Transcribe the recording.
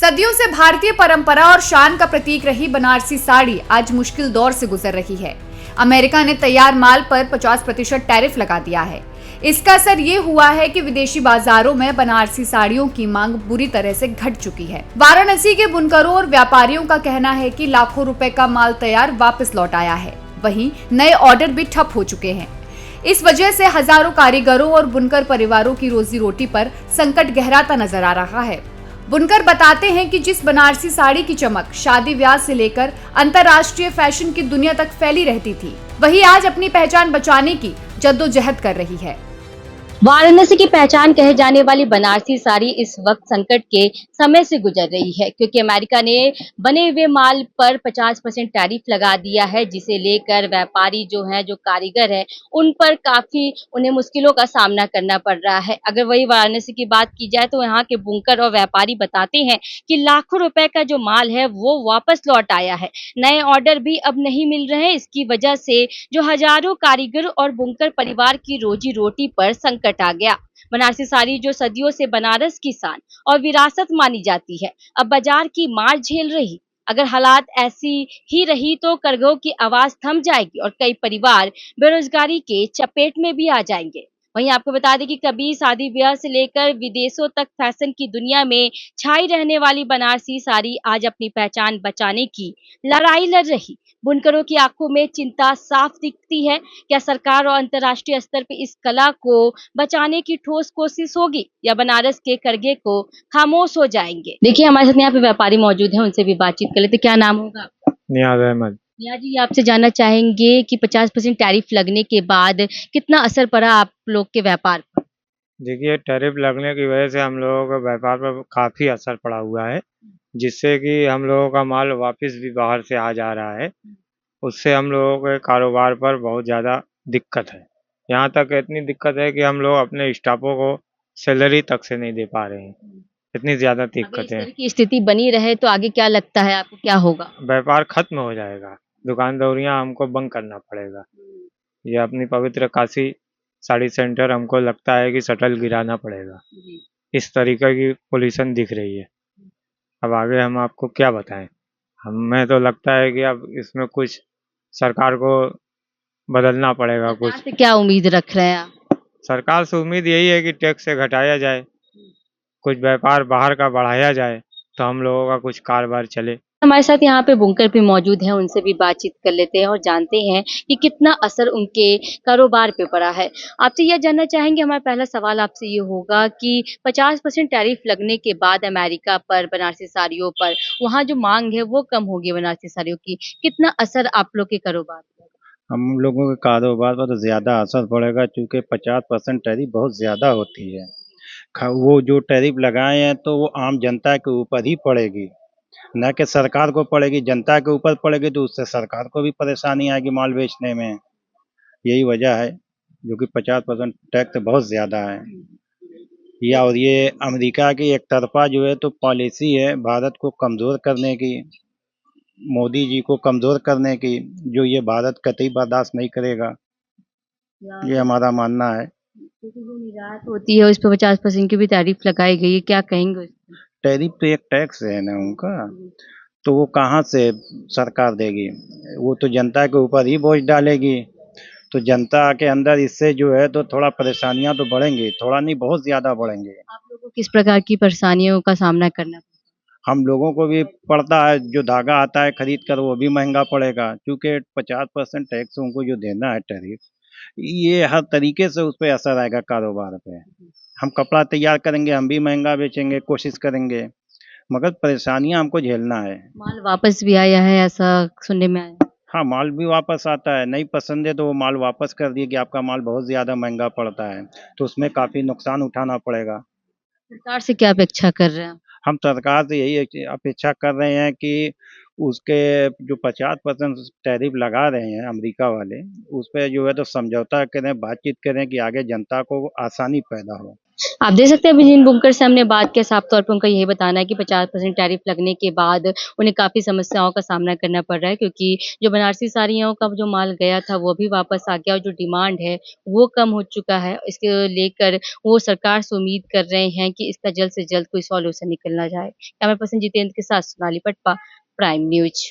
सदियों से भारतीय परंपरा और शान का प्रतीक रही बनारसी साड़ी आज मुश्किल दौर से गुजर रही है। अमेरिका ने तैयार माल पर 50% टैरिफ लगा दिया है। इसका असर ये हुआ है कि विदेशी बाजारों में बनारसी साड़ियों की मांग बुरी तरह से घट चुकी है। वाराणसी के बुनकरों और व्यापारियों का कहना है कि लाखों रुपए का माल तैयार वापस लौट आया है। वहीं नए ऑर्डर भी ठप हो चुके हैं। इस वजह से हजारों कारीगरों और बुनकर परिवारों की रोजी रोटी पर संकट गहराता नजर आ रहा है। बुनकर बताते हैं कि जिस बनारसी साड़ी की चमक शादी ब्याह से लेकर अंतर्राष्ट्रीय फैशन की दुनिया तक फैली रहती थी, वही आज अपनी पहचान बचाने की जद्दोजहद कर रही है। वाराणसी की पहचान कहे जाने वाली बनारसी साड़ी इस वक्त संकट के समय से गुजर रही है, क्योंकि अमेरिका ने बने हुए माल पर 50% टैरिफ लगा दिया है, जिसे लेकर व्यापारी जो हैं, जो कारीगर हैं, उन पर काफी उन्हें मुश्किलों का सामना करना पड़ रहा है। अगर वही वाराणसी की बात की जाए तो यहाँ के बुनकर और व्यापारी बताते हैं कि लाखों रुपए का जो माल है वो वापस लौट आया है। नए ऑर्डर भी अब नहीं मिल रहे हैं। इसकी वजह से जो हजारों कारीगर और बुनकर परिवार की रोजी रोटी पर संकट आ गया। बनारसी साड़ी जो सदियों से बनारस की शान और विरासत मानी जाती है, अब बाजार की मार झेल रही। अगर हालात ऐसी ही रही तो करघों की आवाज थम जाएगी और कई परिवार बेरोजगारी के चपेट में भी आ जाएंगे। वहीं आपको बता दें कि कभी शादी ब्याह से लेकर विदेशों तक फैशन की दुनिया में छाई रहने वाली बनारसी साड़ी आज अपनी पहचान बचाने की लड़ाई लड़ रही। बुनकरों की आंखों में चिंता साफ दिखती है। क्या सरकार और अंतर्राष्ट्रीय स्तर पर इस कला को बचाने की ठोस कोशिश होगी या बनारस के करघे को खामोश हो जाएंगे? देखिए, हमारे साथ यहाँ पे व्यापारी मौजूद हैं, उनसे भी बातचीत कर लेते। क्या नाम होगा आपका? नियाज अहमद। नियाज जी, आपसे जानना चाहेंगे कि 50% टैरिफ लगने के बाद कितना असर पड़ा आप लोग के व्यापार पर? देखिए, टैरिफ लगने की वजह से हम लोगों के व्यापार पर काफ़ी असर पड़ा हुआ है, जिससे कि हम लोगों का माल वापस भी बाहर से आ जा रहा है। उससे हम लोगों के कारोबार पर बहुत ज़्यादा दिक्कत है। यहाँ तक इतनी दिक्कत है कि हम लोग अपने स्टाफों को सैलरी तक से नहीं दे पा रहे हैं। इतनी ज़्यादा अगर दिक्कत इस है। तरह की स्थिति बनी रहे तो आगे क्या लगता है आपको, क्या होगा? व्यापार खत्म हो जाएगा। दुकानदारियाँ हमको बंद करना पड़ेगा। ये अपनी पवित्र काशी साड़ी सेंटर हमको लगता है कि शटर गिराना पड़ेगा। इस तरीके की पोजीशन दिख रही है। अब आगे हम आपको क्या बताएं। हमें तो लगता है कि अब इसमें कुछ सरकार को बदलना पड़ेगा। सरकार कुछ से क्या उम्मीद रख रहे हैं आप? सरकार से उम्मीद यही है कि टैक्स से घटाया जाए, कुछ व्यापार बाहर का बढ़ाया जाए, तो हम लोगों का कुछ कारोबार चले। हमारे साथ यहाँ पे बुनकर भी मौजूद हैं, उनसे भी बातचीत कर लेते हैं और जानते हैं कि कितना असर उनके कारोबार पे पड़ा है। आपसे यह जानना चाहेंगे, हमारा पहला सवाल आपसे ये होगा कि 50% टैरिफ लगने के बाद अमेरिका पर बनारसी साड़ियों पर वहाँ जो मांग है वो कम होगी बनारसी साड़ियों की, कितना असर आप लोग के कारोबार पर? हम लोगों के कारोबार पर तो ज़्यादा असर पड़ेगा, क्योंकि 50% टैरिफ बहुत ज़्यादा होती है। वो जो टैरिफ लगाए हैं तो वो आम जनता के ऊपर ही पड़ेगी, न कि सरकार को पड़ेगी। जनता के ऊपर पड़ेगी तो उससे सरकार को भी परेशानी आएगी माल बेचने में। यही वजह है, जो कि 50% टैक्स बहुत ज़्यादा है। या और ये अमेरिका की एक तरफा जो है तो पॉलिसी है भारत को कमज़ोर करने की, मोदी जी को कमज़ोर करने की, जो ये भारत कतई बर्दाश्त नहीं करेगा। ये हमारा मानना है। क्योंकि जो निर्यात होती है उस पर 50% की भी टैरिफ लगाई गई है, क्या कहेंगे उस पर? टैरिफ तो एक टैक्स है ना उनका, तो वो कहाँ से सरकार देगी? वो तो जनता के ऊपर ही बोझ डालेगी। तो जनता के अंदर इससे जो है तो थोड़ा परेशानियां तो बढ़ेंगी, थोड़ा नहीं बहुत ज़्यादा बढ़ेंगे। आप लोगों को किस प्रकार की परेशानियों का सामना करना? हम लोगों को भी पड़ता है, जो धागा आता है खरीद कर वो भी महंगा पड़ेगा, क्योंकि 50% टैक्स उनको जो देना है टैरिफ, ये हर तरीके से उस पर असर आएगा कारोबार पे। हम कपड़ा तैयार करेंगे, हम भी महंगा बेचेंगे, कोशिश करेंगे, मगर परेशानियां हमको झेलना है। माल वापस भी आया है ऐसा सुनने में आया? हाँ, माल भी वापस आता है। नहीं पसंद है तो वो माल वापस कर दिए कि आपका माल बहुत ज़्यादा महंगा पड़ता है, तो उसमें काफ़ी नुकसान उठाना पड़ेगा। सरकार से क्या अपेक्षा कर रहे हैं आप? हम सरकार से यही अपेक्षा कर रहे हैं कि उसके जो 50% टैरिफ लगा रहे हैं अमेरिका वाले, उस पे जो है तो समझौता करें, बातचीत करें कि आगे जनता को आसानी पैदा हो। आप देख सकते हैं अभी जिन बुनकर से हमने बात किया, साफ तौर पे उनका यही बताना है कि 50% टैरिफ लगने के बाद उन्हें काफ़ी समस्याओं का सामना करना पड़ रहा है, क्योंकि जो बनारसी साड़ियों का जो माल गया था वो भी वापस आ गया और जो डिमांड है वो कम हो चुका है। इसको लेकर वो सरकार से उम्मीद कर रहे हैं कि इसका जल्द से जल्द कोई सॉल्यूशन निकलना जाए। कैमरा पर्सन जितेंद्र के साथ सोनाली पटवा, प्राइम न्यूज़।